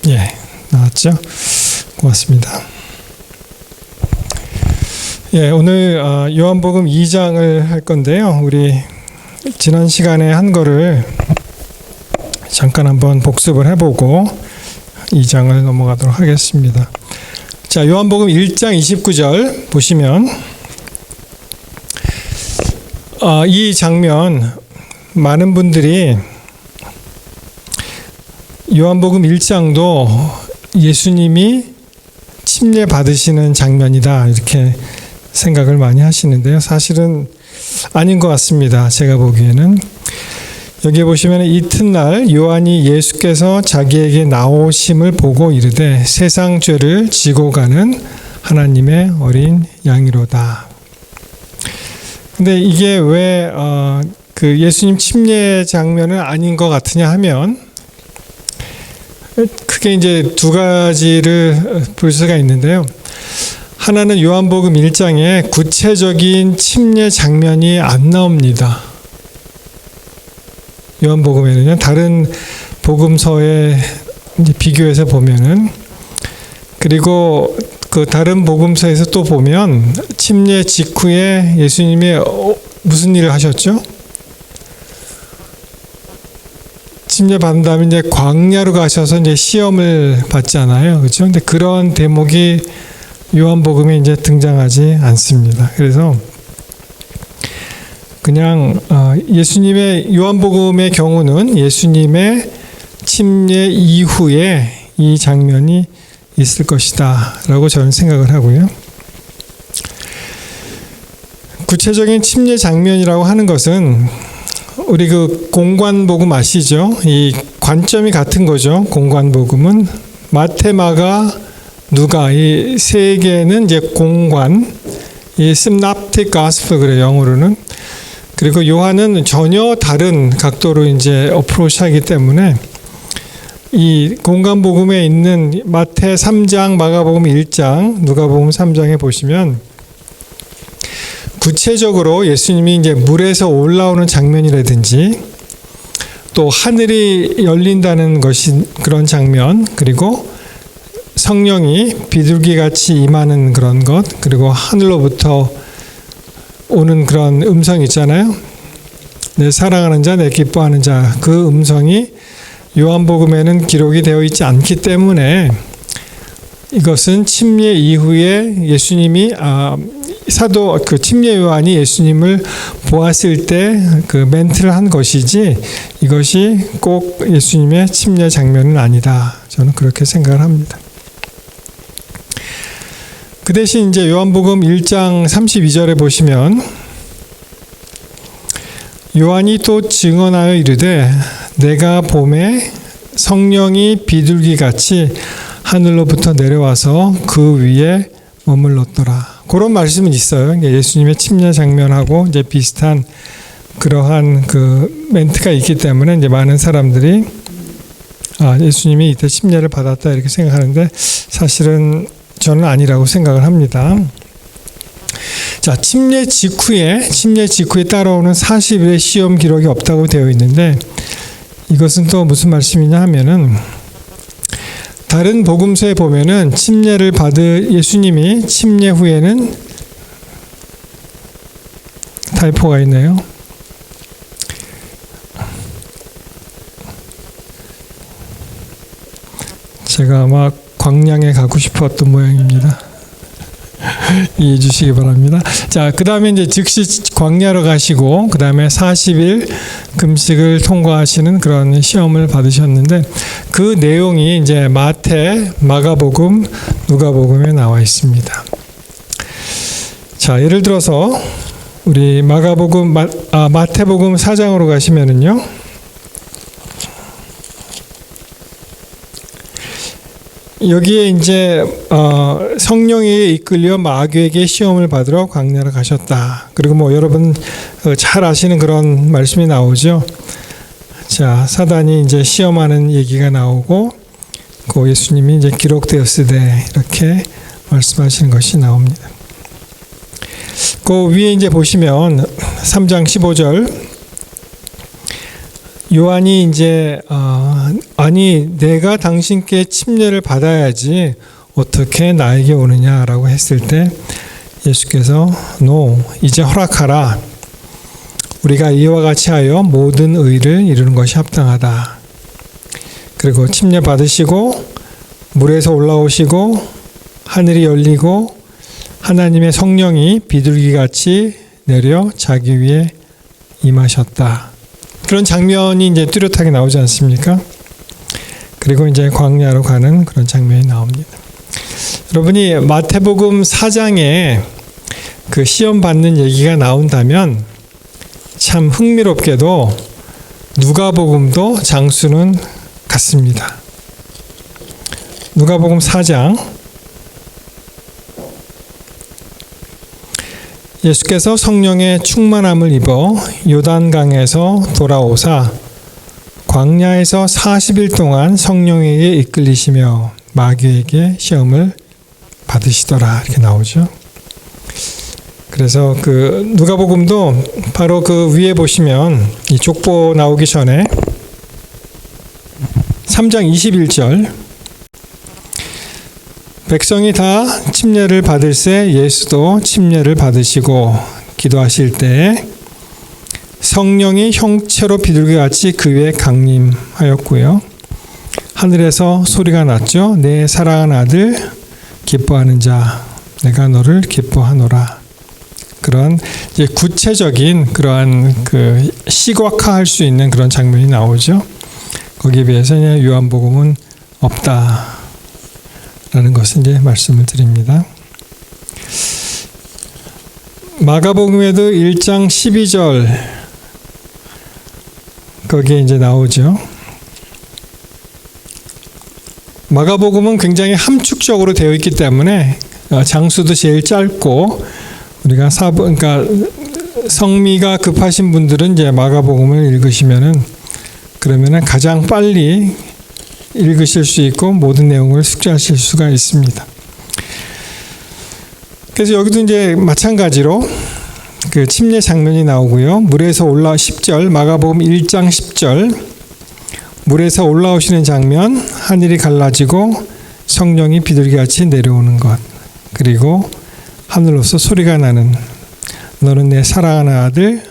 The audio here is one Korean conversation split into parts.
예, 나왔죠? 고맙습니다. 예, 오늘 요한복음 2장을 할 건데요. 우리 지난 시간에 한 거를 잠깐 한번 복습을 해보고 2장을 넘어가도록 하겠습니다. 자, 요한복음 1장 29절 보시면 이 장면 많은 분들이 요한복음 1장도 예수님이 침례 받으시는 장면이다 이렇게 생각을 많이 하시는데요. 사실은 아닌 것 같습니다. 제가 보기에는. 여기 보시면 이튿날 요한이 예수께서 자기에게 나오심을 보고 이르되 세상 죄를 지고 가는 하나님의 어린 양이로다. 근데 이게 왜 그 예수님 침례 장면은 아닌 것 같으냐 하면 크게 이제 두 가지를 볼 수가 있는데요. 하나는 요한복음 1장에 구체적인 침례 장면이 안 나옵니다. 요한복음에는요, 다른 복음서에 이제 비교해서 보면은, 그리고 그 다른 복음서에서 또 보면 침례 직후에 예수님이 무슨 일을 하셨죠? 침례 받은 다음에 이제 광야로 가셔서 이제 시험을 받잖아요. 그렇죠? 근데 그런 대목이 요한복음에 이제 등장하지 않습니다. 그래서 그냥 예수님의 요한복음의 경우는 예수님의 침례 이후에 이 장면이 있을 것이다 라고 저는 생각을 하고요. 구체적인 침례 장면이라고 하는 것은 우리 그 공관복음 아시죠? 이 관점이 같은 거죠. 공관복음은 마태, 마가, 누가 이 세 개는 이제 공관, 이 synoptic gospel 그래요, 영어로는. 그리고 요한은 전혀 다른 각도로 이제 어프로치하기 때문에 이 공관복음에 있는 마태 3장, 마가복음 1장, 누가복음 3장에 보시면 구체적으로 예수님이 이제 물에서 올라오는 장면이라든지 또 하늘이 열린다는 것이 그런 장면, 그리고 성령이 비둘기같이 임하는 그런 것, 그리고 하늘로부터 오는 그런 음성 있잖아요. 내 사랑하는 자, 내 기뻐하는 자, 그 음성이 요한복음에는 기록이 되어 있지 않기 때문에 이것은 침례 이후에 예수님이 사도 그 침례 요한이 예수님을 보았을 때 그 멘트를 한 것이지 이것이 꼭 예수님의 침례 장면은 아니다. 저는 그렇게 생각을 합니다. 그 대신 이제 요한복음 1장 32절에 보시면 요한이 또 증언하여 이르되 내가 봄에 성령이 비둘기같이 하늘로부터 내려와서 그 위에 머물렀더라. 그런 말씀은 있어요. 예수님의 침례 장면하고 이제 비슷한 그러한 그 멘트가 있기 때문에 이제 많은 사람들이 예수님이 이때 침례를 받았다 이렇게 생각하는데 사실은 저는 아니라고 생각을 합니다. 자, 침례 직후에 따라오는 40일의 시험 기록이 없다고 되어 있는데 이것은 또 무슨 말씀이냐 하면은 다른 복음서에 보면은 침례를 받은 예수님이 침례 후에는 타이포가 있네요. 제가 아마 광양에 가고 싶었던 모양입니다. 이해해 주시기 바랍니다. 자, 그 다음에 이제 즉시 광야로 가시고, 그 다음에 40일 금식을 통과하시는 그런 시험을 받으셨는데, 그 내용이 이제 마태, 마가복음, 누가복음에 나와 있습니다. 자, 예를 들어서, 우리 마태복음 4장으로 가시면은요, 여기에 이제 성령에 이끌려 마귀에게 시험을 받으러 광야로 가셨다. 그리고 뭐 여러분 잘 아시는 그런 말씀이 나오죠. 자, 사단이 이제 시험하는 얘기가 나오고, 그 예수님이 이제 기록되었으되 이렇게 말씀하시는 것이 나옵니다. 그 위에 이제 보시면 3장 15절 요한이 이제 아니 내가 당신께 침례를 받아야지 어떻게 나에게 오느냐라고 했을 때 예수께서 no, 이제 허락하라. 우리가 이와 같이 하여 모든 의를 이루는 것이 합당하다. 그리고 침례 받으시고 물에서 올라오시고 하늘이 열리고 하나님의 성령이 비둘기같이 내려 자기 위에 임하셨다. 그런 장면이 이제 뚜렷하게 나오지 않습니까? 그리고 이제 광야로 가는 그런 장면이 나옵니다. 여러분이 마태복음 4장에 그 시험 받는 얘기가 나온다면 참 흥미롭게도 누가복음도 장수는 같습니다. 누가복음 4장 예수께서 성령의 충만함을 입어 요단강에서 돌아오사 광야에서 40일 동안 성령에게 이끌리시며 마귀에게 시험을 받으시더라 이렇게 나오죠. 그래서 그 누가복음도 바로 그 위에 보시면 이 족보 나오기 전에 3장 21절 백성이 다 침례를 받을새 예수도 침례를 받으시고 기도하실 때에 성령이 형체로 비둘기같이 그 위에 강림하였고요. 하늘에서 소리가 났죠. 내 사랑하는 아들 기뻐하는 자 내가 너를 기뻐하노라. 그런 이제 구체적인 그러한 그 시각화할 수 있는 그런 장면이 나오죠. 거기에 비해서 요한복음은 없다. 라는 것을 이제 말씀을 드립니다. 마가복음에도 1장 12절 거기에 이제 나오죠. 마가복음은 굉장히 함축적으로 되어 있기 때문에 장수도 제일 짧고 우리가 그러니까 성미가 급하신 분들은 이제 마가복음을 읽으시면은 그러면은 가장 빨리 읽으실 수 있고 모든 내용을 숙지하실 수가 있습니다. 그래서 여기도 이제 마찬가지로 그 침례 장면이 나오고요. 물에서 올라 10절 마가복음 1장 10절 물에서 올라오시는 장면 하늘이 갈라지고 성령이 비둘기같이 내려오는 것 그리고 하늘로서 소리가 나는 너는 내 사랑하는 아들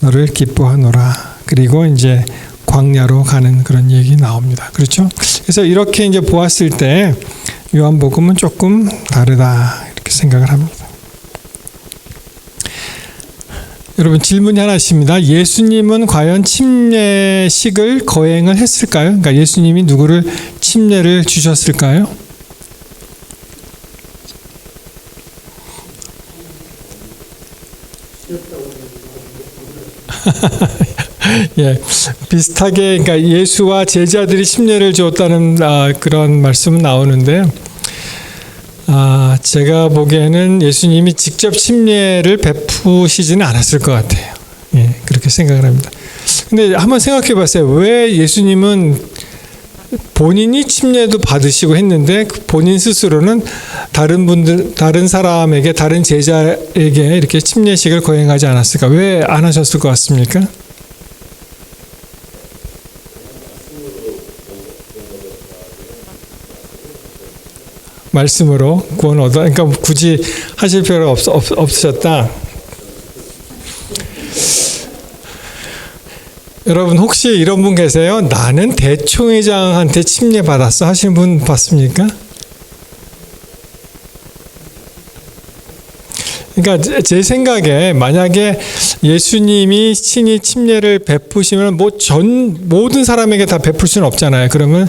너를 기뻐하노라. 그리고 이제 광야로 가는 그런 얘기 나옵니다. 그렇죠? 그래서 이렇게 이제 보았을 때 요한복음은 조금 다르다 이렇게 생각을 합니다. 여러분 질문이 하나 있습니다. 예수님은 과연 침례식을 거행을 했을까요? 그러니까 예수님이 누구를 침례를 주셨을까요? 예, 비슷하게 그러니까 예수와 제자들이 침례를 줬다는 그런 말씀은 나오는데 제가 보기에는 예수님이 직접 침례를 베푸시지는 않았을 것 같아요. 예, 그렇게 생각을 합니다. 근데 한번 생각해 봤어요. 왜 예수님은 본인이 침례도 받으시고 했는데 본인 스스로는 다른 사람에게 다른 제자에게 이렇게 침례식을 거행하지 않았을까? 왜 안 하셨을 것 같습니까? 말씀으로 구원 얻어, 그러니까 굳이 하실 필요가 없으셨다. 여러분 혹시 이런 분 계세요? 나는 대총회장한테 침례 받았어 하시는 분 봤습니까? 그러니까 제 생각에 만약에 예수님이 친히 침례를 베푸시면 모든 사람에게 다 베풀 수는 없잖아요. 그러면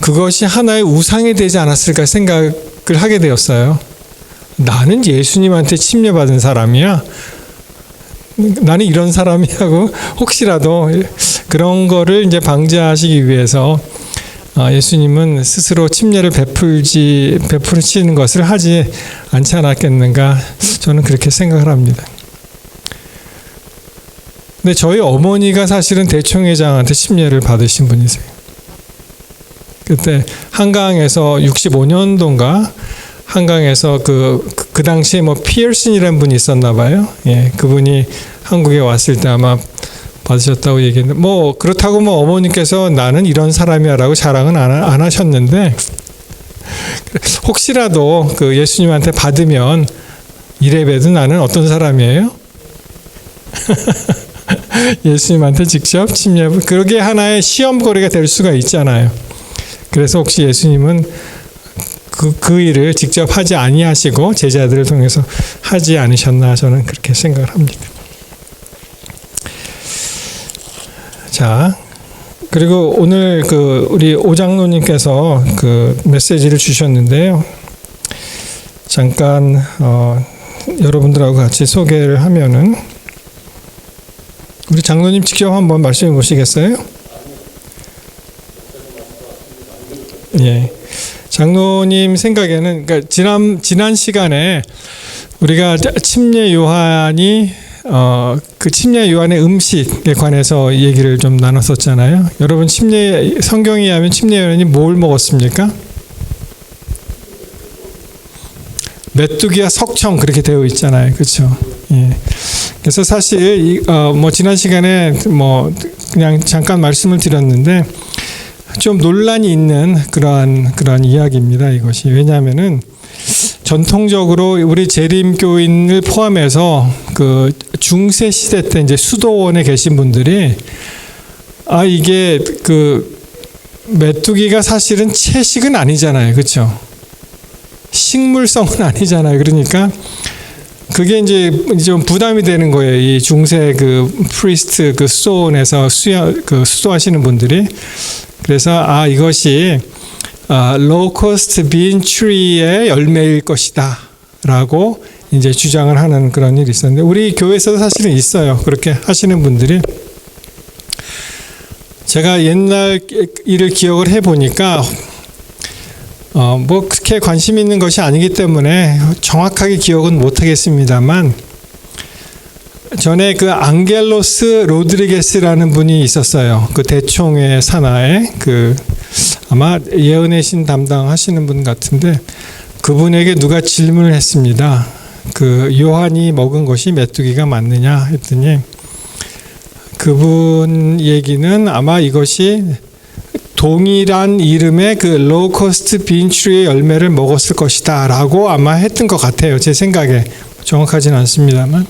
그것이 하나의 우상이 되지 않았을까 생각을 하게 되었어요. 나는 예수님한테 침례 받은 사람이야. 나는 이런 사람이라고 혹시라도 그런 거를 이제 방지하시기 위해서 예수님은 스스로 침례를 베푸시는 것을 하지 않지 않았겠는가 저는 그렇게 생각을 합니다. 근데 저희 어머니가 사실은 대총회장한테 침례를 받으신 분이세요. 그때 한강에서 65년도인가 한강에서 그 당시에 피어슨이라는 분이 있었나 봐요. 예, 그분이 한국에 왔을 때 아마 받으셨다고 얘기했는데 뭐 그렇다고 뭐 어머니께서 나는 이런 사람이야라고 자랑은 안 하셨는데 혹시라도 그 예수님한테 받으면 이래봬도 나는 어떤 사람이에요? 예수님한테 직접 침례 그러게 하나의 시험거리가 될 수가 있잖아요. 그래서 혹시 예수님은 그 일을 직접 하지 아니하시고 제자들을 통해서 하지 않으셨나 저는 그렇게 생각을 합니다. 자, 그리고 오늘 우리 오장로님께서 메시지를 주셨는데요. 잠깐 여러분들하고 같이 소개를 하면은 우리 장로님 직접 한번 말씀해 보시겠어요? 예. 장로님 생각에는 그러니까 지난 시간에 우리가 침례 요한이 그 침례 요한의 음식에 관해서 얘기를 좀 나눴었잖아요. 여러분 성경에 의하면 침례 요한이 뭘 먹었습니까? 메뚜기와 석청 그렇게 되어 있잖아요. 그렇죠? 예. 그래서 사실 뭐 지난 시간에 뭐 그냥 잠깐 말씀을 드렸는데 좀 논란이 있는 그러한 이야기입니다. 이것이 왜냐하면은 전통적으로 우리 재림교인을 포함해서 그 중세 시대 때 이제 수도원에 계신 분들이 이게 그 메뚜기가 사실은 채식은 아니잖아요, 그렇죠? 식물성은 아니잖아요. 그러니까 그게 이제 좀 부담이 되는 거예요. 이 중세 그 프리스트 그 수도원에서 수도하시는 분들이. 그래서 이것이 로커스트 빈 트리의 열매일 것이다 라고 이제 주장을 하는 그런 일이 있었는데 우리 교회에서도 사실은 있어요. 그렇게 하시는 분들이. 제가 옛날 일을 기억을 해보니까 뭐 그렇게 관심 있는 것이 아니기 때문에 정확하게 기억은 못하겠습니다만 전에 그 앙겔로스 로드리게스라는 분이 있었어요. 그 대총회 산하에 아마 예언의 신 담당하시는 분 같은데 그분에게 누가 질문을 했습니다. 그 요한이 먹은 것이 메뚜기가 맞느냐 했더니 그분 얘기는 아마 이것이 동일한 이름의 그 로커스트 빈트리의 열매를 먹었을 것이다 라고 아마 했던 것 같아요. 제 생각에 정확하진 않습니다만.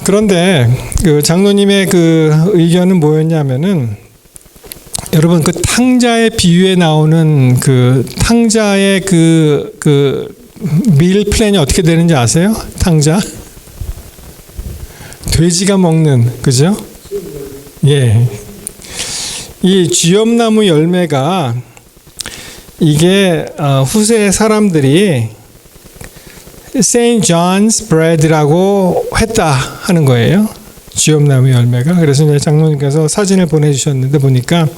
그런데 그 장로님의 그 의견은 뭐였냐면은 여러분 그 탕자의 비유에 나오는 그 탕자의 그 밀 플랜이 어떻게 되는지 아세요? 탕자? 돼지가 먹는, 그죠? 예. 이 쥐엄나무 열매가 이게 후세 사람들이 Saint John's Bread라고 했다 하는 거예요. 쥐엄나무 열매가. 그래서 이제 장로님께서 사진을 보내주셨는데 보니까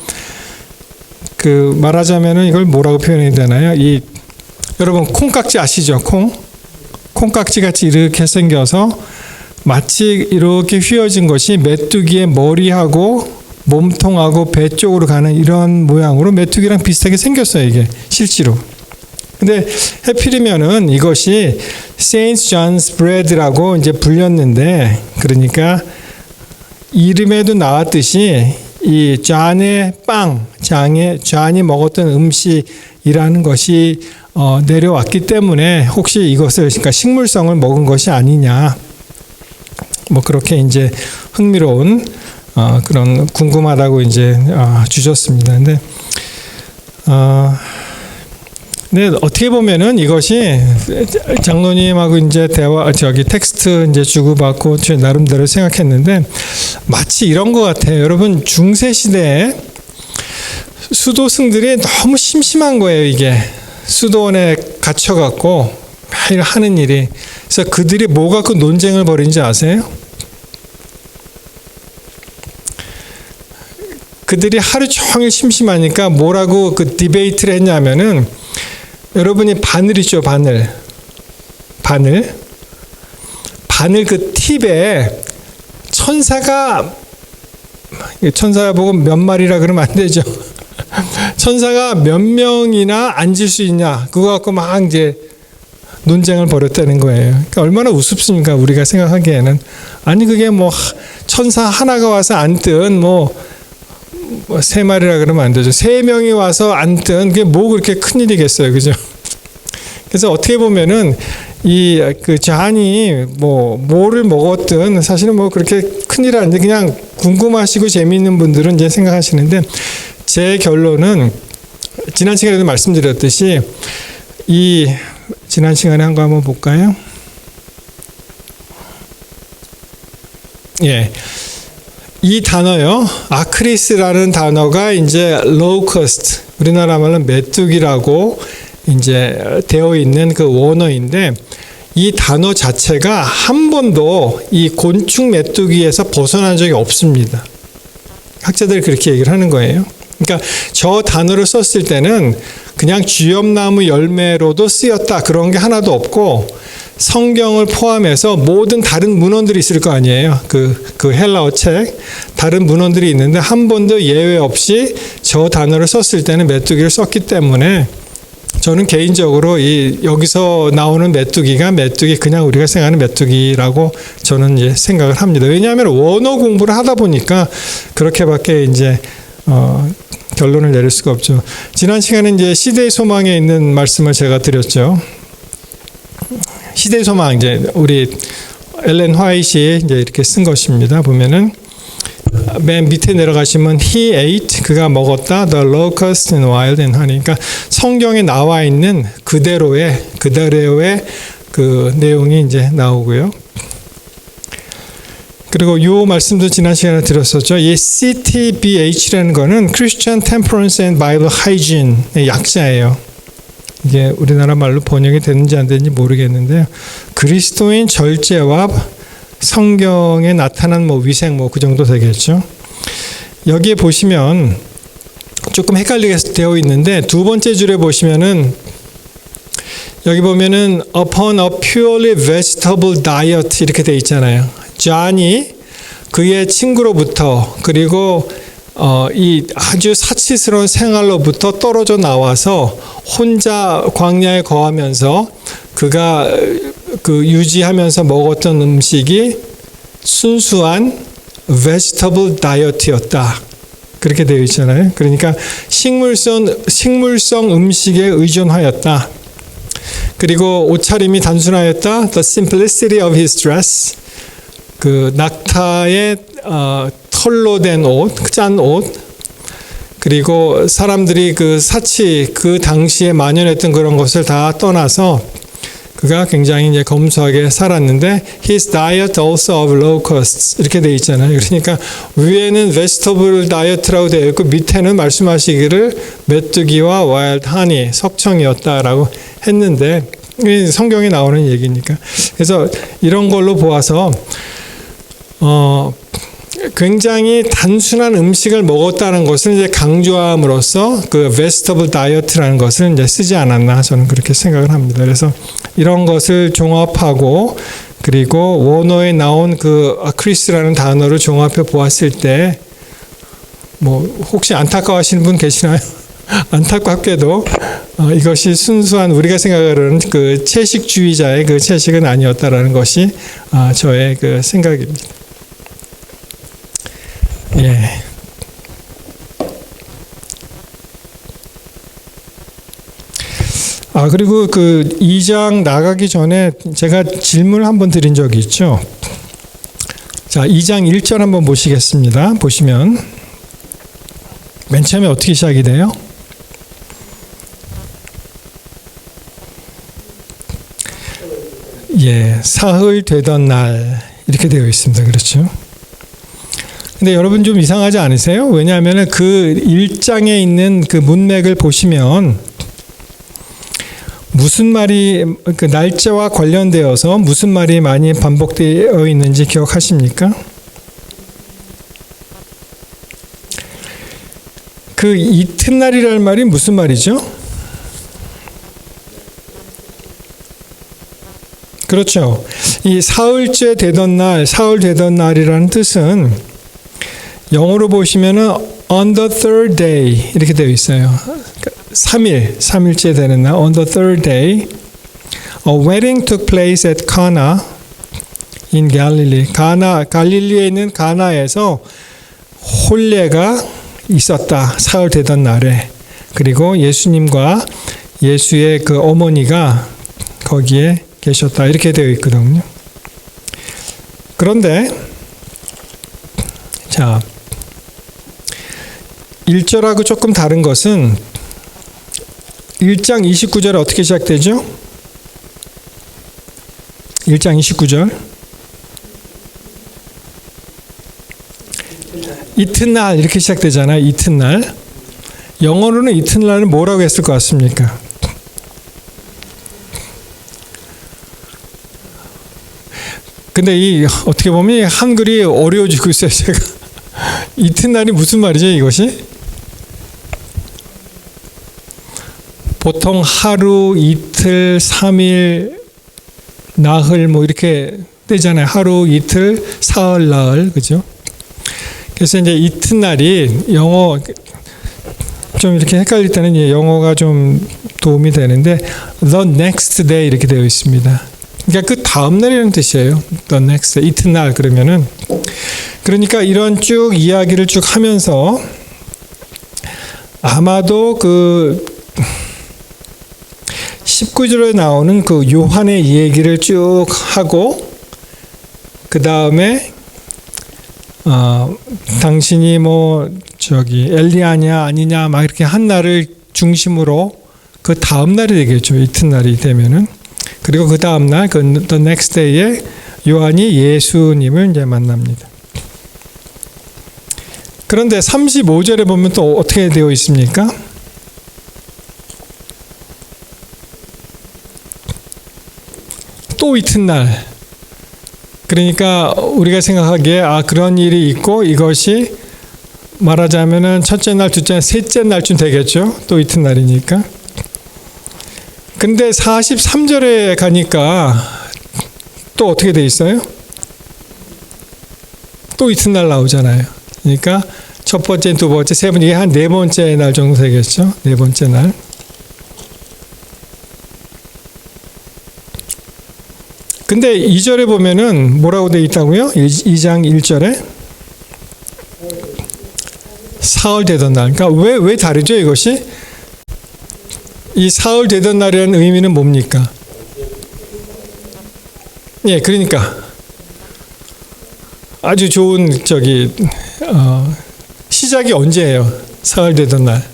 그 말하자면은 이걸 뭐라고 표현해야 되나요? 여러분 콩깍지 아시죠? 콩깍지 같이 이렇게 생겨서 마치 이렇게 휘어진 것이 메뚜기의 머리하고 몸통하고 배 쪽으로 가는 이런 모양으로 메뚜기랑 비슷하게 생겼어요. 이게 실제로. 근데 해필이면은 이것이 Saint John's Bread라고 이제 불렸는데 그러니까 이름에도 나왔듯이 이 잔의 빵, 잔이 먹었던 음식이라는 것이 내려왔기 때문에 혹시 이것을 그러니까 식물성을 먹은 것이 아니냐 뭐 그렇게 이제 흥미로운 그런 궁금하다고 이제 주셨습니다. 근데 어떻게 보면은 이것이 장로님하고 이제 텍스트 이제 주고받고 제 나름대로 생각했는데 마치 이런 것 같아요. 여러분 중세 시대에 수도승들이 너무 심심한 거예요. 이게 수도원에 갇혀갖고 매일 하는 일이. 그래서 그들이 뭐 갖고 논쟁을 벌인지 아세요? 그들이 하루 종일 심심하니까 뭐라고 그 디베이트를 했냐면은 여러분이 바늘 있죠, 바늘 그 팁에 천사가 보고 몇 마리라 그러면 안 되죠. 천사가 몇 명이나 앉을 수 있냐 그거 갖고 막 이제 논쟁을 벌였다는 거예요. 그러니까 얼마나 우습습니까? 우리가 생각하기에는. 아니 그게 뭐 천사 하나가 와서 앉든 세 마리라 그러면 안 되죠. 3명이 와서 앉든 그게 뭐 그렇게 큰 일이겠어요, 그죠? 그래서 어떻게 보면은 그 잔이 뭐를 먹었든 사실은 그렇게 큰일 아닌데 그냥 궁금하시고 재미있는 분들은 이제 생각하시는데 제 결론은 지난 시간에도 말씀드렸듯이 지난 시간에 한 거 한번 볼까요? 예. 이 단어요. 아크리스라는 단어가 이제 locust, 우리나라 말로 메뚜기라고 이제 되어 있는 그 원어인데 이 단어 자체가 한 번도 이 곤충 메뚜기에서 벗어난 적이 없습니다. 학자들이 그렇게 얘기를 하는 거예요. 그러니까 저 단어를 썼을 때는 그냥 쥐엄나무 열매로도 쓰였다 그런 게 하나도 없고 성경을 포함해서 모든 다른 문헌들이 있을 거 아니에요. 그 헬라어 책 다른 문헌들이 있는데 한 번도 예외 없이 저 단어를 썼을 때는 메뚜기를 썼기 때문에 저는 개인적으로 여기서 나오는 메뚜기가 그냥 우리가 생각하는 메뚜기라고 저는 이제 생각을 합니다. 왜냐하면 원어 공부를 하다 보니까 그렇게밖에 이제 결론을 내릴 수가 없죠. 지난 시간에 이제 시대의 소망에 있는 말씀을 제가 드렸죠. 시대의 소망 이제 우리 엘렌 화이트이 이제 이렇게 쓴 것입니다. 보면은 맨 밑에 내려가시면 he ate 그가 먹었다 the locust and wild and honey. 그러니까 성경에 나와 있는 그대로의 그 내용이 이제 나오고요. 그리고 이 말씀도 지난 시간에 드렸었죠. 이 CTBH라는 거는 Christian Temperance and Bible Hygiene의 약자예요. 이게 우리나라 말로 번역이 되는지 안 되는지 모르겠는데요. 그리스도인 절제와 성경에 나타난 위생 그 정도 되겠죠. 여기에 보시면 조금 헷갈리게 되어 있는데 두 번째 줄에 보시면은 여기 보면은 upon a purely vegetable diet 이렇게 되어 있잖아요. 존이 그의 친구로부터 그리고 이 아주 사치스러운 생활로부터 떨어져 나와서 혼자 광야에 거하면서 그가 유지하면서 먹었던 음식이 순수한 vegetable diet였다. 그렇게 되어 있잖아요. 그러니까 식물성 음식에 의존하였다. 그리고 옷차림이 단순하였다. The simplicity of his dress. 그 낙타의 털로 된 옷, 짠 옷. 그리고 사람들이 그 당시에 만연했던 그런 것을 다 떠나서 그가 굉장히 이제 검소하게 살았는데 his diet also of locusts 이렇게 돼 있잖아요. 그러니까 위에는 vegetable diet라고 되어 있고 밑에는 말씀하시기를 메뚜기와 wild honey 석청이었다라고 했는데 성경에 나오는 얘기니까. 그래서 이런 걸로 보아서 굉장히 단순한 음식을 먹었다는 것을 이제 강조함으로써 그 vegetable diet라는 것을 이제 쓰지 않았나 저는 그렇게 생각을 합니다. 그래서 이런 것을 종합하고 그리고 원어에 나온 그 아크리스라는 단어를 종합해 보았을 때 혹시 안타까워하시는 분 계시나요? 안타깝게도 이것이 순수한 우리가 생각하는 그 채식주의자의 그 채식은 아니었다라는 것이 저의 그 생각입니다. 예. 그리고 그 2장 나가기 전에 제가 질문을 한번 드린 적이 있죠. 자, 2장 1절 한번 보시겠습니다. 보시면 맨 처음에 어떻게 시작이 돼요? 예, 사흘 되던 날 이렇게 되어 있습니다. 그렇죠? 근데 여러분 좀 이상하지 않으세요? 왜냐하면 그 1장에 있는 그 문맥을 보시면 무슨 말이 그 날짜와 관련되어서 무슨 말이 많이 반복되어 있는지 기억하십니까? 그 이튿날이라는 말이 무슨 말이죠? 그렇죠. 이 사흘째 되던 날, 사흘 되던 날이라는 뜻은 영어로 보시면은 on the third day 이렇게 되어 있어요. 3일째 되는 날, on the third day, a wedding took place at Cana in Galilee. 갈릴리에 있는 가나에서 혼례가 있었다. 사흘 되던 날에. 그리고 예수님과 예수의 그 어머니가 거기에 계셨다. 이렇게 되어 있거든요. 그런데 자 1절하고 조금 다른 것은 1장 29절에 어떻게 시작되죠? 1장 29절 이튿날 이렇게 시작되잖아요. 이튿날. 영어로는 이튿날은 뭐라고 했을 것 같습니까? 근데 이 어떻게 보면 이 한글이 어려워지고 있어요. 제가 이튿날이 무슨 말이죠? 이것이 보통 하루, 이틀, 3일, 나흘 뭐 이렇게 되잖아요. 하루, 이틀, 사흘, 나흘, 그죠? 그래서 이제 이튿날이 영어 좀 이렇게 헷갈릴 때는 영어가 좀 도움이 되는데 the next day 이렇게 되어 있습니다. 그러니까 그 다음 날이라는 뜻이에요. the next day, 이튿날 그러면은 그러니까 이런 쭉 이야기를 쭉 하면서 아마도 그 19절에 나오는 그 요한의 얘기를 쭉 하고 그 다음에 당신이 뭐 저기 엘리야냐 아니냐 막 이렇게 한 날을 중심으로 그 다음 날이 되겠죠. 이튿날이 되면은 그리고 그 다음 날 그 the next day에 요한이 예수님을 이제 만납니다. 그런데 35절에 보면 또 어떻게 되어 있습니까? 또 이튿날. 그러니까 우리가 생각하기에 그런 일이 있고 이것이 말하자면은 첫째 날, 둘째 날, 셋째 날쯤 되겠죠. 또 이튿날이니까. 근데 43절에 가니까 또 어떻게 돼 있어요? 또 이튿날 나오잖아요. 그러니까 첫 번째, 두 번째, 세 번째, 이게 한 네 번째 날 정도 되겠죠. 네 번째 날. 근데 2절에 보면은 뭐라고 되어 있다고요? 2장 1절에 사흘 되던 날. 그러니까 왜 다르죠 이것이? 이 사흘 되던 날이라는 의미는 뭡니까? 예, 그러니까 아주 좋은 시작이 언제예요? 사흘 되던 날.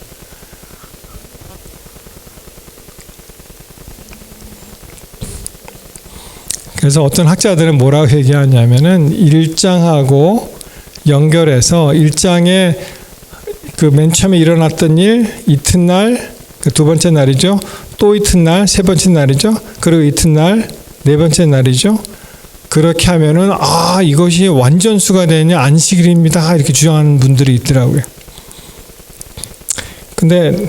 그래서 어떤 학자들은 뭐라고 얘기하냐면은 1장하고 연결해서 1장에 그 맨 처음에 일어났던 일, 이튿날, 그 두 번째 날이죠. 또 이튿날, 세 번째 날이죠. 그리고 이튿날, 네 번째 날이죠. 그렇게 하면은 이것이 완전수가 되냐 안식일입니다. 이렇게 주장하는 분들이 있더라고요. 근데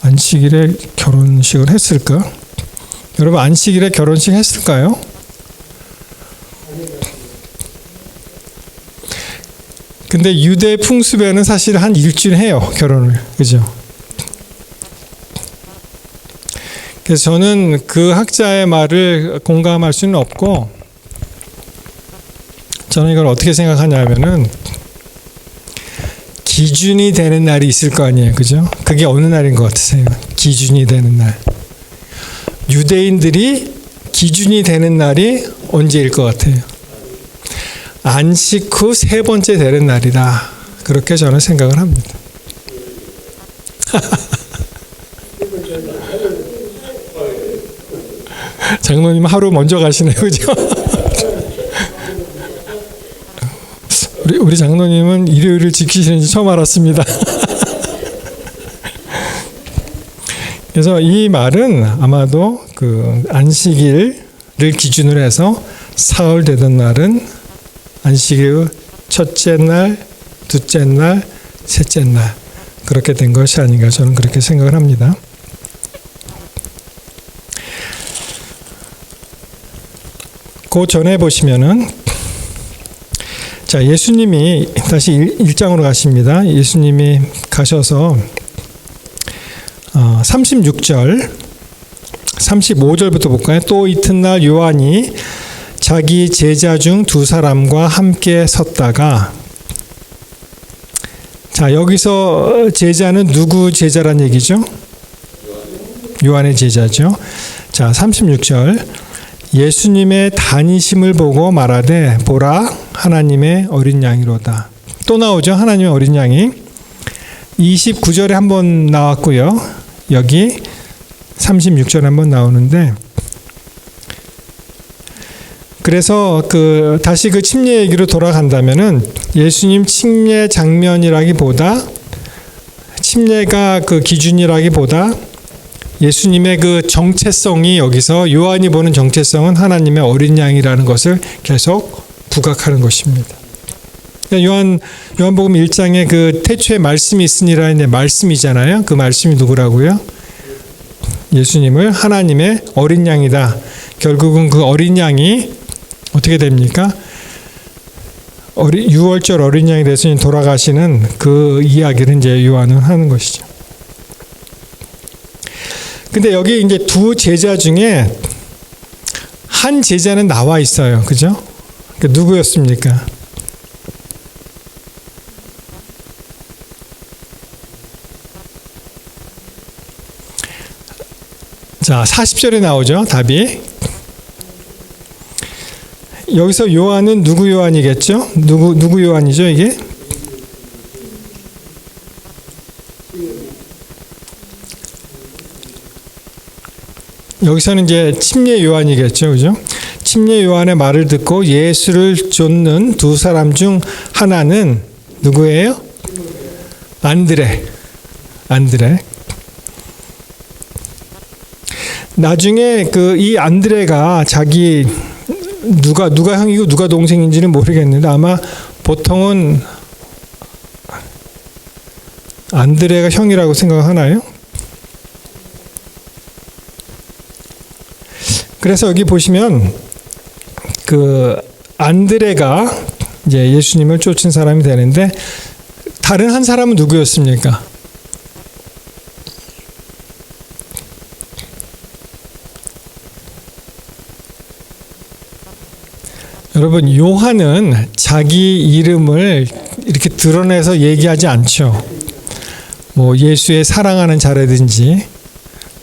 안식일에 결혼식을 했을까? 여러분 안식일에 결혼식 했을까요? 근데 유대 풍습에는 사실 한 일주일 해요. 결혼을. 그죠? 그래서 저는 그 학자의 말을 공감할 수는 없고 저는 이걸 어떻게 생각하냐면은 기준이 되는 날이 있을 거 아니에요. 그죠? 그게 어느 날인 것 같으세요? 기준이 되는 날. 유대인들이 기준이 되는 날이 언제일 것 같아요? 안식 후 세 번째 되는 날이다. 그렇게 저는 생각을 합니다. 장로님 하루 먼저 가시네요. 그죠? 우리 장로님은 일요일을 지키시는지 처음 알았습니다. 그래서 이 말은 아마도 그 안식일을 기준으로 해서 사흘 되던 날은 안식일 첫째 날, 둘째 날, 셋째 날 그렇게 된 것이 아닌가 저는 그렇게 생각을 합니다. 그 전에 보시면은 자 예수님이 다시 1장으로 가십니다. 예수님이 가셔서 36절 35절부터 볼까요? 또 이튿날 요한이 자기 제자 중 두 사람과 함께 섰다가, 자, 여기서 제자는 누구 제자란 얘기죠? 요한의 제자죠. 자, 36절. 예수님의 다니심을 보고 말하되 보라 하나님의 어린 양이로다. 또 나오죠. 하나님의 어린 양이. 29절에 한번 나왔고요. 여기 36절에 한번 나오는데, 그래서 다시 그 침례 얘기로 돌아간다면은 예수님 침례 장면이라기보다, 침례가 그 기준이라기보다 예수님의 그 정체성이, 여기서 요한이 보는 정체성은 하나님의 어린 양이라는 것을 계속 부각하는 것입니다. 요한복음 1장에 그 태초에 말씀이 있으니라는 말씀이잖아요. 그 말씀이 누구라고요? 예수님을 하나님의 어린 양이다. 결국은 그 어린 양이 어떻게 됩니까? 유월절 어린 양이 돼서 돌아가시는 그 이야기를 이제 요한은 하는 것이죠. 근데 여기 이제 두 제자 중에 한 제자는 나와 있어요. 그죠? 누구였습니까? 자, 40절에 나오죠. 답이. 여기서 요한은 누구 요한이겠죠? 누구 요한이죠, 이게? 여기서는 이제 침례 요한이겠죠. 그죠? 침례 요한의 말을 듣고 예수를 쫓는 두 사람 중 하나는 누구예요? 안드레. 나중에 이 안드레가 자기 누가 형이고 누가 동생인지는 모르겠는데 아마 보통은 안드레가 형이라고 생각하나요? 그래서 여기 보시면 안드레가 이제 예수님을 쫓은 사람이 되는데, 다른 한 사람은 누구였습니까? 여러분, 요한은 자기 이름을 이렇게 드러내서 얘기하지 않죠. 뭐 예수의 사랑하는 자라든지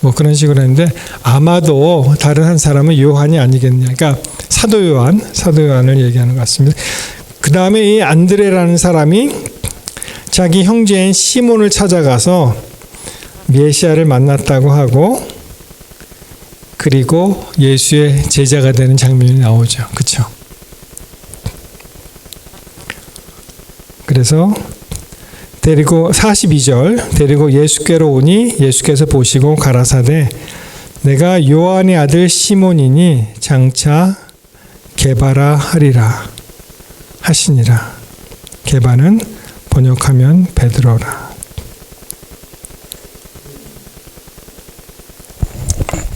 뭐 그런 식으로 했는데, 아마도 다른 한 사람은 요한이 아니겠냐. 그러니까 사도 요한을 얘기하는 것 같습니다. 그 다음에 이 안드레라는 사람이 자기 형제인 시몬을 찾아가서 메시아를 만났다고 하고, 그리고 예수의 제자가 되는 장면이 나오죠. 그렇죠? 그래서 42절, 데리고 예수께로 오니 예수께서 보시고 가라사대 내가 요한의 아들 시몬이니 장차 게바라 하리라 하시니라. 게바는 번역하면 베드로라.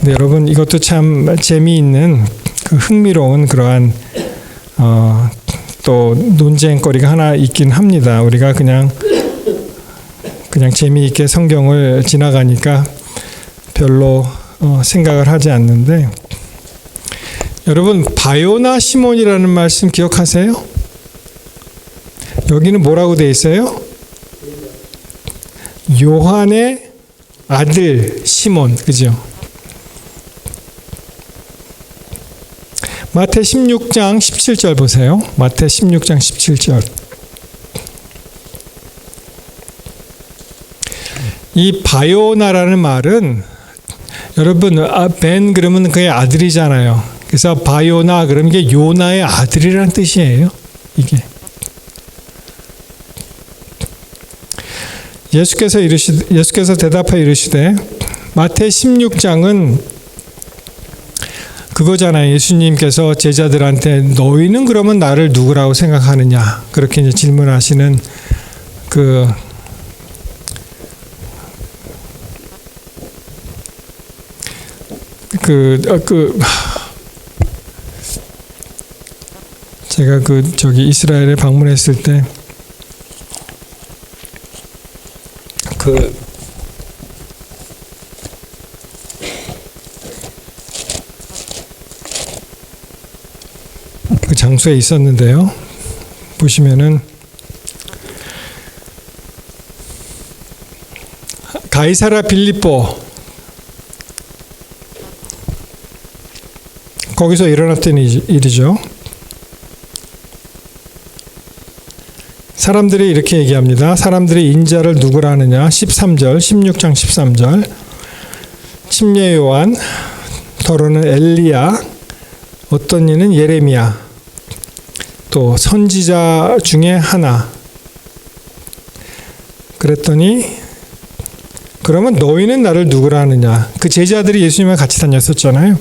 네, 여러분, 이것도 참 재미있는 흥미로운 그러한 또 논쟁거리가 하나 있긴 합니다. 우리가 그냥 재미있게 성경을 지나가니까 별로 생각을 하지 않는데, 여러분, 바요나 시몬이라는 말씀 기억하세요? 여기는 뭐라고 돼 있어요? 요한의 아들 시몬, 그죠? 마태 16장 17절 보세요. 마태 16장 17절. 이 바요나라는 말은, 여러분, 벤 그러면 그의 아들이잖아요. 그래서 바요나 그러면 이게 요나의 아들이라는 뜻이에요. 이게. 예수께서 대답하여 이르시되, 마태 16장은 그거잖아요. 예수님께서 제자들한테 너희는 그러면 나를 누구라고 생각하느냐, 그렇게 이제 질문하시는 제가 이스라엘에 방문했을 때 장소에 있었는데요. 보시면은 가이사랴 빌립보, 거기서 일어났던 일이죠. 사람들이 이렇게 얘기합니다. 사람들이 인자를 누구라 하느냐. 13절, 16장 13절. 침례 요한, 더러는 엘리야, 어떤 이는 예레미야, 또 선지자 중에 하나. 그랬더니 그러면 너희는 나를 누구라 하느냐. 그 제자들이 예수님과 같이 다녔었잖아요.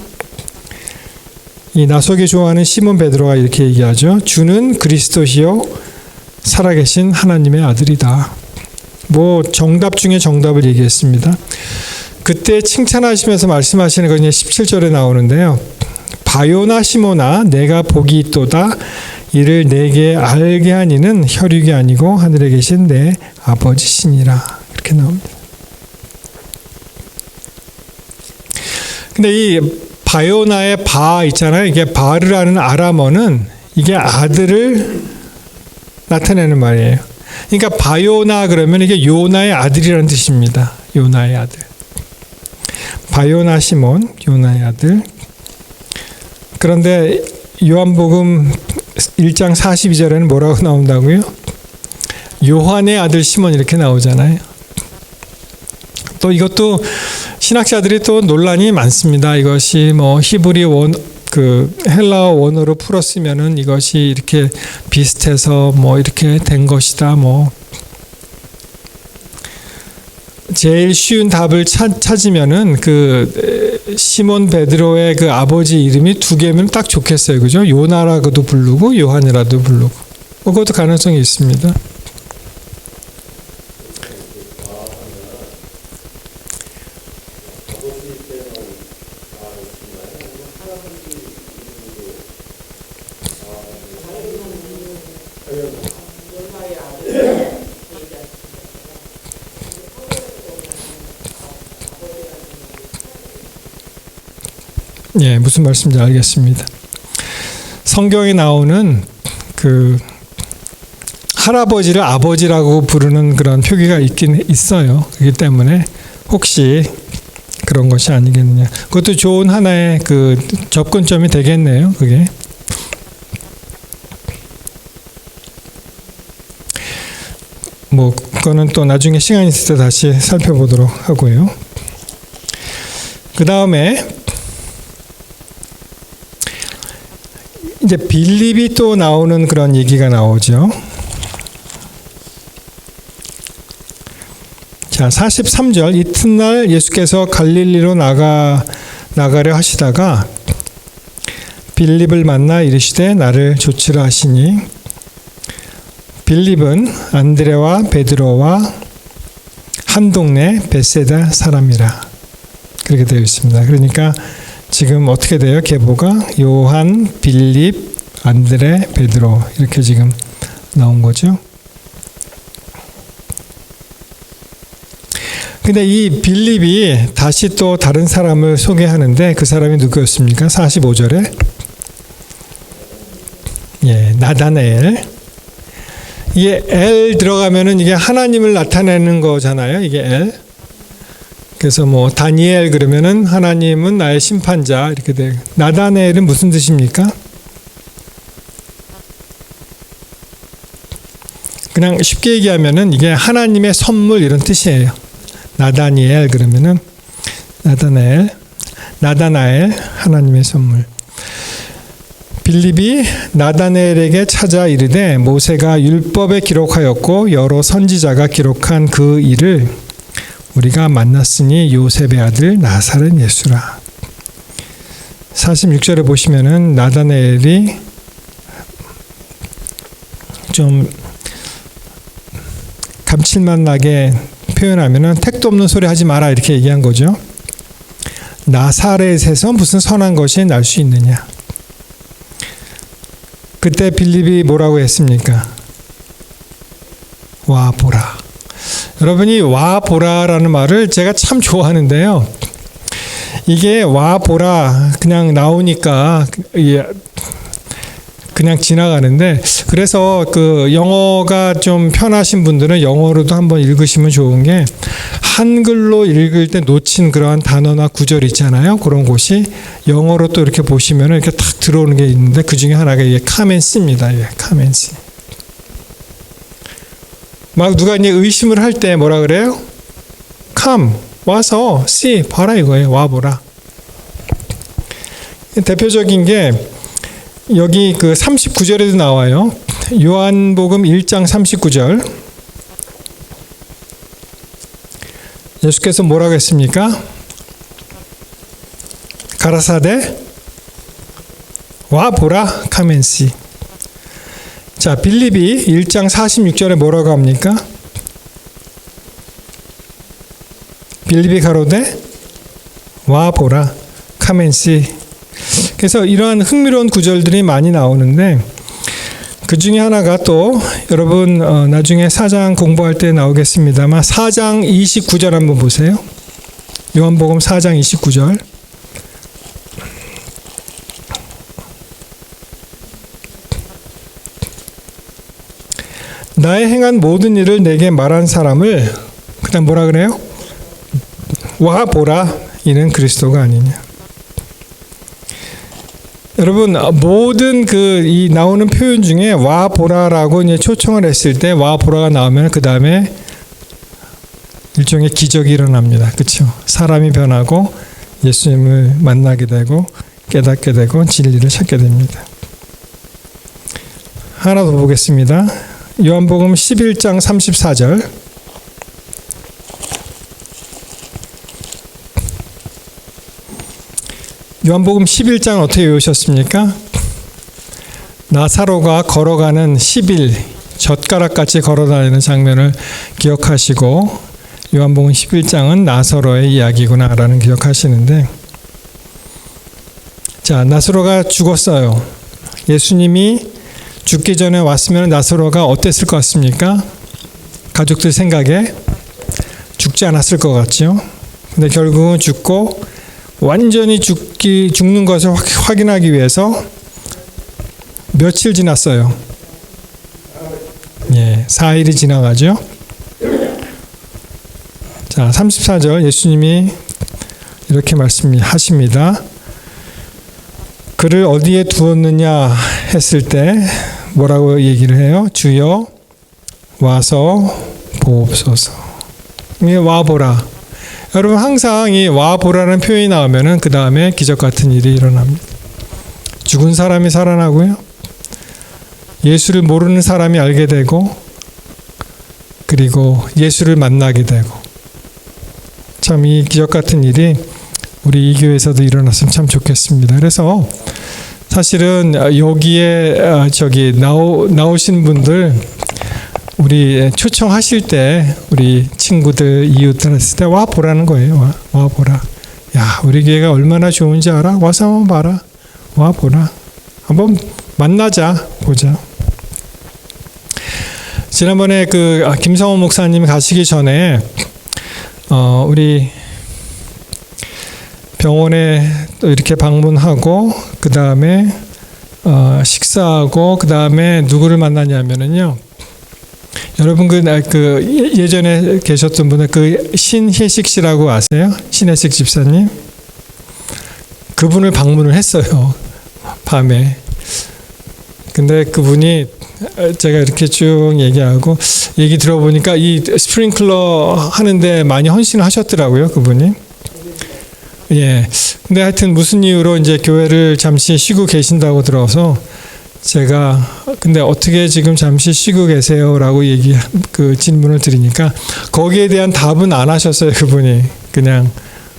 이 나서기 좋아하는 시몬 베드로가 이렇게 얘기하죠. 주는 그리스도시요 살아계신 하나님의 아들이다. 뭐 정답 중에 정답을 얘기했습니다. 그때 칭찬하시면서 말씀하시는 건 17절에 나오는데요. 바요나 시모나 내가 복이 있도다. 이를 내게 알게 한 이는 혈육이 아니고 하늘에 계신 내 아버지시니라. 이렇게 나옵니다. 근데 이 바요나의 바 있잖아요. 이게 바르라는 아람어는 이게 아들을 나타내는 말이에요. 그러니까 바요나 그러면 이게 요나의 아들이라는 뜻입니다. 요나의 아들. 바요나 시몬, 요나의 아들. 그런데 요한복음 1장 42절에는 뭐라고 나온다고요? 요한의 아들 시몬 이렇게 나오잖아요. 또 이것도 신학자들이 또 논란이 많습니다. 이것이 뭐 히브리 헬라어 원어로 풀었으면은 이것이 이렇게 비슷해서 뭐 이렇게 된 것이다. 뭐 제일 쉬운 답을 찾으면은 그 시몬 베드로의 그 아버지 이름이 두 개면 딱 좋겠어요. 그죠? 요나라고도 부르고 요한이라도 부르고. 그것도 가능성이 있습니다. 예, 무슨 말씀인지 알겠습니다. 성경에 나오는 그 할아버지를 아버지라고 부르는 그런 표기가 있긴 있어요. 그렇기 때문에 혹시 그런 것이 아니겠느냐. 그것도 좋은 하나의 그 접근점이 되겠네요. 그게. 뭐 그거는 또 나중에 시간 있을 때 다시 살펴보도록 하고요. 그 다음에 이제 빌립이 또 나오는 그런 얘기가 나오죠. 자, 43절. 이튿날 예수께서 갈릴리로 나가려 하시다가 빌립을 만나 이르시되 나를 조치라 하시니 빌립은 안드레와 베드로와 한 동네 벳세다 사람이라. 그렇게 되어 있습니다. 그러니까 지금 어떻게 돼요? 계보가 요한, 빌립, 안드레, 베드로 이렇게 지금 나온 거죠. 근데 이 빌립이 다시 또 다른 사람을 소개하는데 그 사람이 누구였습니까? 45절에 예, 나다나엘. 이게 엘 들어가면은 이게 하나님을 나타내는 거잖아요. 이게 엘. 그래서 뭐 다니엘 그러면은 하나님은 나의 심판자 이렇게 돼. 나다나엘은 무슨 뜻입니까? 그냥 쉽게 얘기하면은 이게 하나님의 선물 이런 뜻이에요. 나다니엘 그러면은 나다나엘 하나님의 선물. 빌립이 나다나엘에게 찾아 이르되 모세가 율법에 기록하였고 여러 선지자가 기록한 그 일을 우리가 만났으니 요셉의 아들 나사렛 예수라. 46절에 보시면은 나다나엘이 좀 감칠맛 나게 표현하면은 택도 없는 소리 하지 마라 이렇게 얘기한 거죠. 나사렛에서 무슨 선한 것이 날 수 있느냐. 그때 빌립이 뭐라고 했습니까? 와 보라. 여러분이 와 보라라는 말을 제가 참 좋아하는데요. 이게 와 보라 그냥 나오니까 그냥 지나가는데, 그래서 그 영어가 좀 편하신 분들은 영어로도 한번 읽으시면 좋은 게, 한글로 읽을 때 놓친 그러한 단어나 구절 있잖아요. 그런 곳이 영어로 또 이렇게 보시면 이렇게 탁 들어오는 게 있는데, 그 중에 하나가 이게 카멘스입니다. 예, 카멘스. 막 누가 이제 의심을 할 때 뭐라 그래요? come, 와서 see, 봐라 이거예요. 와보라. 대표적인 게 여기 그 39절에도 나와요. 요한복음 1장 39절. 예수께서 뭐라고 했습니까? 가라사대 와보라 카멘시. 자, 빌립이 1장 46절에 뭐라고 합니까? 빌립이 가로되 와보라 카멘시. 그래서 이러한 흥미로운 구절들이 많이 나오는데, 그 중에 하나가 또 여러분 나중에 4장 공부할 때 나오겠습니다만 4장 29절 한번 보세요. 요한복음 4장 29절. 나의 행한 모든 일을 내게 말한 사람을, 그다음 뭐라 그래요? 와 보라, 이는 그리스도가 아니냐. 여러분, 모든 이 나오는 표현 중에 와 보라라고 이제 초청을 했을 때 와 보라가 나오면 그 다음에 일종의 기적이 일어납니다. 그렇죠? 사람이 변하고 예수님을 만나게 되고 깨닫게 되고 진리를 찾게 됩니다. 하나 더 보겠습니다. 요한복음 11장 34절. 요한복음 11장 어떻게 외우셨습니까? 나사로가 걸어가는 10일 젓가락같이 걸어다니는 장면을 기억하시고, 요한복음 11장은 나사로의 이야기구나라는 기억하시는데, 자, 나사로가 죽었어요. 예수님이 죽기 전에 왔으면 나사로가 어땠을 것 같습니까? 가족들 생각에 죽지 않았을 것 같죠. 근데 결국은 죽고 완전히 죽는 것을 확인하기 위해서 며칠 지났어요. 예, 4일이 지나가죠. 자, 34절 예수님이 이렇게 말씀하십니다. 그를 어디에 두었느냐 했을 때 뭐라고 얘기를 해요? 주여 와서 보옵소서. 이게 와보라. 여러분, 항상 이 와보라는 표현이 나오면은 그 다음에 기적 같은 일이 일어납니다. 죽은 사람이 살아나고요. 예수를 모르는 사람이 알게 되고, 그리고 예수를 만나게 되고, 참 이 기적 같은 일이 우리 이 교회에서도 일어났으면 참 좋겠습니다. 그래서 사실은 여기에 나오신 분들, 우리 초청하실 때 우리 친구들, 이웃들 했을 때 와 보라는 거예요. 와 보라. 야, 우리 교회가 얼마나 좋은지 알아? 와서 한번 봐라. 와 보라. 한번 만나자. 보자. 지난번에 김성호 목사님이 가시기 전에 우리 병원에 또 이렇게 방문하고, 그 다음에 식사하고, 그 다음에 누구를 만나냐면은요, 여러분 예전에 계셨던 분은 신혜식 씨라고 아세요? 신혜식 집사님. 그분을 방문을 했어요. 밤에. 근데 그분이 제가 이렇게 쭉 얘기 들어보니까 이 스프링클러 하는데 많이 헌신을 하셨더라고요, 그분이. 예. 근데 하여튼 무슨 이유로 이제 교회를 잠시 쉬고 계신다고 들어서 제가 근데 어떻게 지금 잠시 쉬고 계세요라고 질문을 드리니까 거기에 대한 답은 안 하셨어요, 그분이. 그냥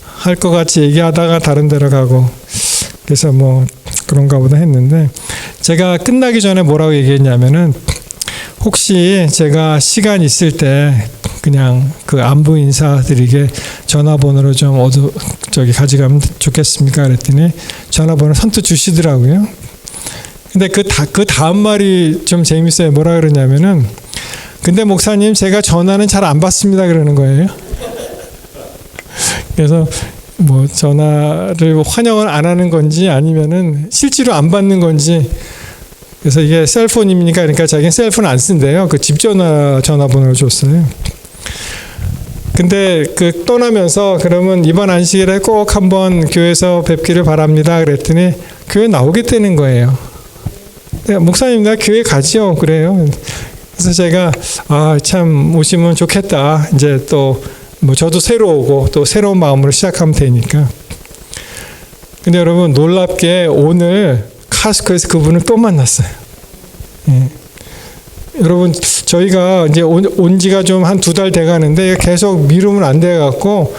할 것 같이 얘기하다가 다른 데로 가고, 그래서 뭐 그런가 보다 했는데, 제가 끝나기 전에 뭐라고 얘기했냐면은, 혹시 제가 시간 있을 때 그냥 안부 인사드리게 전화번호를 좀 가져가면 좋겠습니까? 그랬더니 전화번호 선뜻 주시더라고요. 근데 그 다음 말이 좀 재밌어요. 뭐라 그러냐면은, 근데 목사님 제가 전화는 잘 안 받습니다 그러는 거예요. 그래서 뭐 전화를 환영을 안 하는 건지 아니면은 실제로 안 받는 건지 그래서 이게 셀폰입니까? 그러니까 자기는 셀폰 안 쓴대요. 그 집 전화번호를 줬어요. 근데 그 떠나면서 그러면 이번 안식일에 꼭 한번 교회에서 뵙기를 바랍니다. 그랬더니 교회 나오겠다는 거예요. 목사님 나 교회 가지요. 그래요. 그래서 제가 참 오시면 좋겠다. 이제 또 뭐 저도 새로 오고 또 새로운 마음으로 시작하면 되니까. 근데 여러분 놀랍게 오늘 카스코에서 그분을 또 만났어요. 예. 여러분 저희가 이제 온 지가 좀 한 2달 돼 가는데 계속 미루면 안 돼 갖고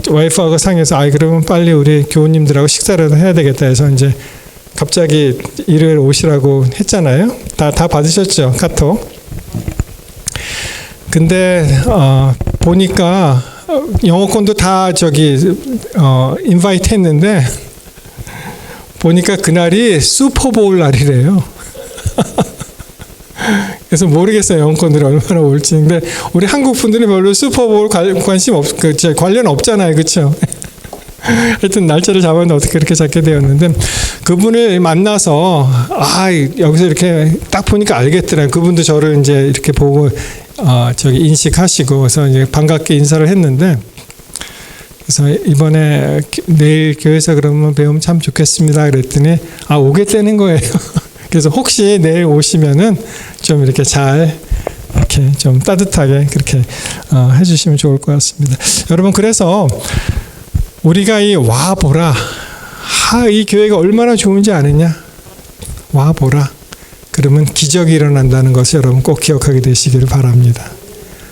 와이프하고 상해서 그러면 빨리 우리 교우님들하고 식사를 해야 되겠다 해서 이제 갑자기 일요일 오시라고 했잖아요. 다 받으셨죠? 카톡. 근데 보니까 영어권도 다 인바이트 했는데 보니까 그날이 슈퍼볼 날이래요. 그래서 모르겠어요. 영어권들이 얼마나 올지. 근데 우리 한국 분들은 별로 슈퍼볼 관심 관련 없잖아요. 그렇죠? 하여튼 날짜를 잡았는데 어떻게 그렇게 잡게 되었는데 그분을 만나서 여기서 이렇게 딱 보니까 알겠더라고요. 그분도 저를 이제 이렇게 보고 인식하시고 그래서 이제 반갑게 인사를 했는데 그래서 이번에 내일 교회에서 그러면 배우면 참 좋겠습니다. 그랬더니 오겠다는 거예요. 그래서 혹시 내일 오시면은 좀 이렇게 잘 이렇게 좀 따뜻하게 그렇게 해주시면 좋을 것 같습니다. 여러분 그래서 우리가 이 와보라 이 교회가 얼마나 좋은지 아느냐 와보라 그러면 기적이 일어난다는 것을 여러분 꼭 기억하게 되시기를 바랍니다.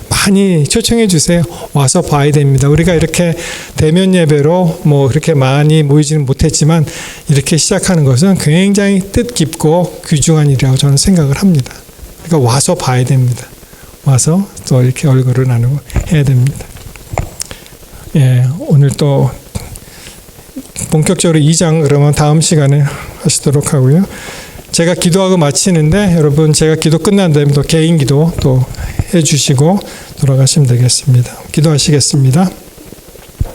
많이 초청해 주세요. 와서 봐야 됩니다. 우리가 이렇게 대면 예배로 뭐 그렇게 많이 모이지는 못했지만 이렇게 시작하는 것은 굉장히 뜻깊고 귀중한 일이라고 저는 생각을 합니다. 그러니까 와서 봐야 됩니다. 와서 또 이렇게 얼굴을 나누고 해야 됩니다. 예, 오늘 또 본격적으로 2장 그러면 다음 시간에 하시도록 하고요. 제가 기도하고 마치는데 여러분 제가 기도 끝난 다음에 또 개인 기도 또 해주시고 돌아가시면 되겠습니다. 기도하시겠습니다.